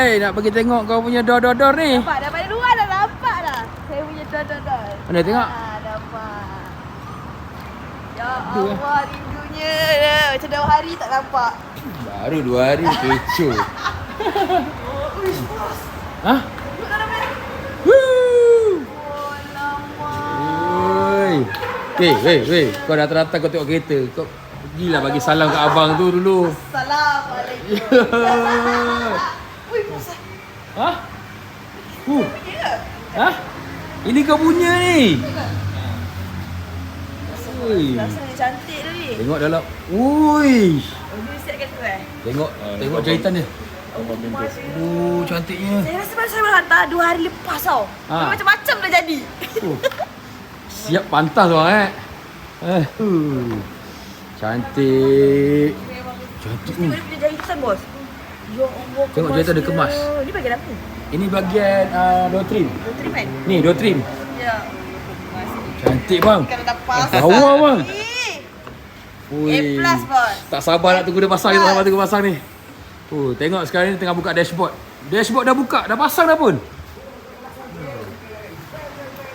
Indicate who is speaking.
Speaker 1: Oi, nak pergi tengok kau punya door ni.
Speaker 2: Nampak dah pada luar dah nampak dah. Saya punya door.
Speaker 1: Mana tengok?
Speaker 2: Nampak. Ya Allah, rindunya dah. Macam 2 hari tak nampak.
Speaker 1: Baru 2 hari kecoh.
Speaker 2: Uish, bos.
Speaker 1: Hah?
Speaker 2: Duduk dalam ni.
Speaker 1: Woo!
Speaker 2: Oh, lama.
Speaker 1: Oi. Weh, kau datang kau tengok kereta. Kau pergilah bagi salam kat abang tu dulu.
Speaker 2: Assalamualaikum. Ui, bos.
Speaker 1: Hah?
Speaker 2: Ya.
Speaker 1: Hah? Ini kau punya ni. Ui.
Speaker 2: Rasanya cantik tu ni.
Speaker 1: Tengok dalam. Ui.
Speaker 2: Dia siapkan tu
Speaker 1: Tengok jahitan dia. Cantiknya.
Speaker 2: Saya rasa baru saya hantar 2 hari lepas tau. Macam-macam dah jadi.
Speaker 1: Siap pantas orang cantik.
Speaker 2: Ni baru punya jahitan bos. Ya Allah.
Speaker 1: Tengok jahitan dia kemas.
Speaker 2: Ni bagian apa?
Speaker 1: Ini bahagian door trim.
Speaker 2: Door trim kan?
Speaker 1: Ni door trim.
Speaker 2: Ya.
Speaker 1: Cantik bang.
Speaker 2: Kalau dah pas.
Speaker 1: Lawa bang.
Speaker 2: A+ bos.
Speaker 1: Tak sabar nak tunggu dia pasang ni. Tak sabar tunggu pasang ni. Tengok sekarang ni tengah buka dashboard. Dashboard dah buka. Dah pasang dah pun.